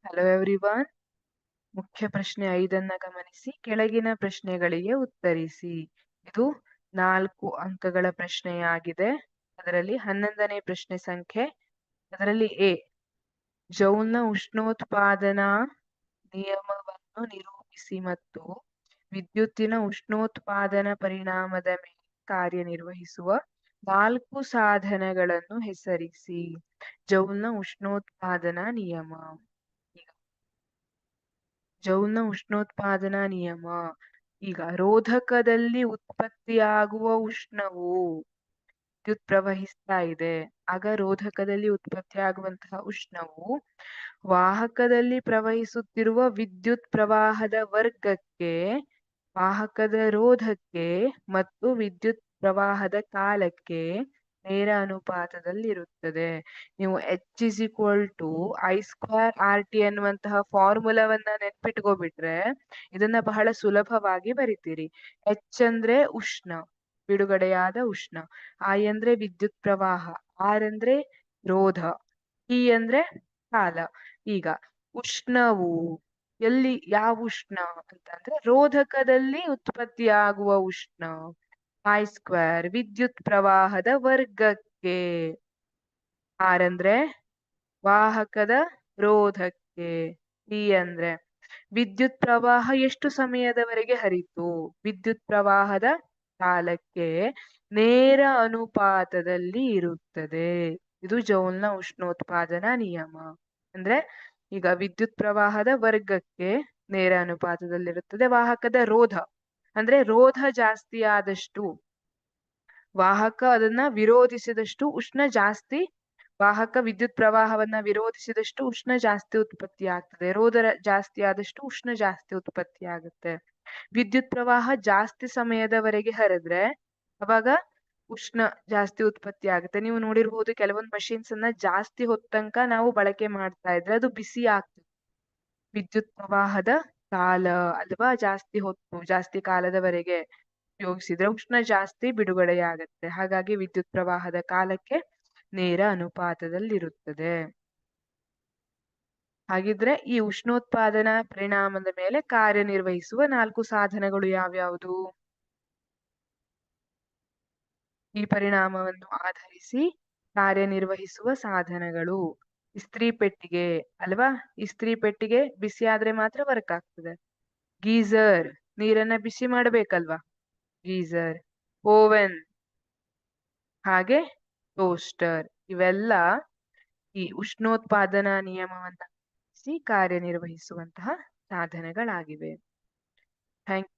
Hello everyone. ಮುಖ್ಯ ಪ್ರಶ್ನೆ 5 ಗಮನಿಸಿ, ಕೆಳಗಿನ ಪ್ರಶ್ನೆಗಳಿಗೆ ಉತ್ತರಿಸಿ. ಇದು 4 ಅಂಕಗಳ ಪ್ರಶ್ನೆಯಾಗಿದೆ. ಅದರಲ್ಲಿ 11ನೇ ಪ್ರಶ್ನೆ ಸಂಖ್ಯೆ, ಅದರಲ್ಲಿ ಎ, ಜೌಲ್ನ ಉಷ್ಣೋತ್ಪಾದನಾ ನಿಯಮವನ್ನು ನಿರೂಪಿಸಿ ಮತ್ತು ವಿದ್ಯುತ್ತಿನ ಉಷ್ಣೋತ್ಪಾದನಾ ಪರಿಣಾಮದ ಮೇಲೆ ಕಾರ್ಯನಿರ್ವಹಿಸುವ 4 ಸಾಧನಗಳನ್ನು ಹೆಸರಿಸಿ. ಜೌಲ್ನ ಉಷ್ಣೋತ್ಪಾದನಾ ನಿಯಮ. ಜೌಲ್ನ ಉಷ್ಣೋತ್ಪಾದನಾ ನಿಯಮ. ಈಗ ರೋಧಕದಲ್ಲಿ ಉತ್ಪತ್ತಿಯಾಗುವ ಉಷ್ಣವು ವಿದ್ಯುತ್ ಪ್ರವಹಿಸ್ತಾ ಇದೆ. ಆಗ ರೋಧಕದಲ್ಲಿ ಉತ್ಪತ್ತಿಯಾಗುವಂತಹ ಉಷ್ಣವು ವಾಹಕದಲ್ಲಿ ಪ್ರವಹಿಸುತ್ತಿರುವ ವಿದ್ಯುತ್ ಪ್ರವಾಹದ ವರ್ಗಕ್ಕೆ, ವಾಹಕದ ರೋಧಕ್ಕೆ ಮತ್ತು ವಿದ್ಯುತ್ ಪ್ರವಾಹದ ಕಾಲಕ್ಕೆ ನೇರ ಅನುಪಾತದಲ್ಲಿರುತ್ತದೆ. ನೀವು H=I²RT ಅನ್ನುವಂತಹ ಫಾರ್ಮುಲಾವನ್ನ ನೆನ್ಪಿಟ್ಕೋಬಿಟ್ರೆ ಇದನ್ನ ಬಹಳ ಸುಲಭವಾಗಿ ಬರಿತೀರಿ. H ಅಂದ್ರೆ ಉಷ್ಣ, ಬಿಡುಗಡೆಯಾದ ಉಷ್ಣ. I ಅಂದ್ರೆ ವಿದ್ಯುತ್ ಪ್ರವಾಹ, R ಅಂದ್ರೆ ರೋಧ, T ಅಂದ್ರೆ ಕಾಲ. ಈಗ ಉಷ್ಣವು ಎಲ್ಲಿ, ಯಾವ ಉಷ್ಣ ಅಂತಂದ್ರೆ ರೋಧಕದಲ್ಲಿ ಉತ್ಪತ್ತಿಯಾಗುವ ಉಷ್ಣ. I² ವಿದ್ಯುತ್ ಪ್ರವಾಹದ ವರ್ಗಕ್ಕೆ, R ಅಂದ್ರೆ ವಾಹಕದ ರೋಧಕ್ಕೆ, T ಅಂದ್ರೆ ವಿದ್ಯುತ್ ಪ್ರವಾಹ ಎಷ್ಟು ಸಮಯದವರೆಗೆ ಹರಿತು, ವಿದ್ಯುತ್ ಪ್ರವಾಹದ ಕಾಲಕ್ಕೆ ನೇರ ಅನುಪಾತದಲ್ಲಿ ಇರುತ್ತದೆ. ಇದು ಜೌಲ್ನ ಉಷ್ಣೋತ್ಪಾದನಾ ನಿಯಮ. ಅಂದ್ರೆ ಈಗ ವಿದ್ಯುತ್ ಪ್ರವಾಹದ ವರ್ಗಕ್ಕೆ ನೇರ ಅನುಪಾತದಲ್ಲಿರುತ್ತದೆ. ವಾಹಕದ ರೋಧ ಅಂದ್ರೆ ರೋಧ ಜಾಸ್ತಿ ಆದಷ್ಟು, ವಾಹಕ ಅದನ್ನ ವಿರೋಧಿಸಿದಷ್ಟು ಉಷ್ಣ ಜಾಸ್ತಿ, ವಾಹಕ ವಿದ್ಯುತ್ ಪ್ರವಾಹವನ್ನ ವಿರೋಧಿಸಿದಷ್ಟು ಉಷ್ಣ ಜಾಸ್ತಿ ಉತ್ಪತ್ತಿ ಆಗ್ತದೆ. ರೋಧ ಜಾಸ್ತಿ ಆದಷ್ಟು ಉಷ್ಣ ಜಾಸ್ತಿ ಉತ್ಪತ್ತಿ ಆಗುತ್ತೆ. ವಿದ್ಯುತ್ ಪ್ರವಾಹ ಜಾಸ್ತಿ ಸಮಯದವರೆಗೆ ಹರಿದ್ರೆ ಅವಾಗ ಉಷ್ಣ ಜಾಸ್ತಿ ಉತ್ಪತ್ತಿ ಆಗುತ್ತೆ. ನೀವು ನೋಡಿರ್ಬೋದು, ಕೆಲವೊಂದು ಮಷಿನ್ಸ್ ಅನ್ನ ಜಾಸ್ತಿ ಹೊತ್ತಂಕ ನಾವು ಬಳಕೆ ಮಾಡ್ತಾ ಇದ್ರೆ ಅದು ಬಿಸಿ ಆಗ್ತದೆ. ವಿದ್ಯುತ್ ಪ್ರವಾಹದ ಕಾಲ ಅಥವಾ ಜಾಸ್ತಿ ಹೊತ್ತು, ಜಾಸ್ತಿ ಕಾಲದವರೆಗೆ ಉಪಯೋಗಿಸಿದ್ರೆ ಉಷ್ಣ ಜಾಸ್ತಿ ಬಿಡುಗಡೆಯಾಗತ್ತೆ. ಹಾಗಾಗಿ ವಿದ್ಯುತ್ ಪ್ರವಾಹದ ಕಾಲಕ್ಕೆ ನೇರ ಅನುಪಾತದಲ್ಲಿರುತ್ತದೆ. ಹಾಗಿದ್ರೆ ಈ ಉಷ್ಣೋತ್ಪಾದನಾ ಪರಿಣಾಮದ ಮೇಲೆ ಕಾರ್ಯನಿರ್ವಹಿಸುವ 4 ಸಾಧನಗಳು ಯಾವ್ಯಾವುದು? ಈ ಪರಿಣಾಮವನ್ನು ಆಧರಿಸಿ ಕಾರ್ಯನಿರ್ವಹಿಸುವ ಸಾಧನಗಳು. ಇಸ್ತ್ರಿ ಪೆಟ್ಟಿಗೆ ಅಲ್ವಾ, ಇಸ್ತ್ರಿ ಪೆಟ್ಟಿಗೆ ಬಿಸಿ ಆದ್ರೆ ಮಾತ್ರ ವರ್ಕ್ ಆಗ್ತದೆ. ಗೀಸರ್, ನೀರನ್ನ ಬಿಸಿ ಮಾಡ್ಬೇಕಲ್ವಾ, ಗೀಸರ್. ಓವೆನ್, ಹಾಗೆ ಟೋಸ್ಟರ್. ಇವೆಲ್ಲ ಈ ಉಷ್ಣೋತ್ಪಾದನಾ ನಿಯಮವನ್ನ ಕಾರ್ಯನಿರ್ವಹಿಸುವಂತಹ ಸಾಧನಗಳಾಗಿವೆ. ಥ್ಯಾಂಕ್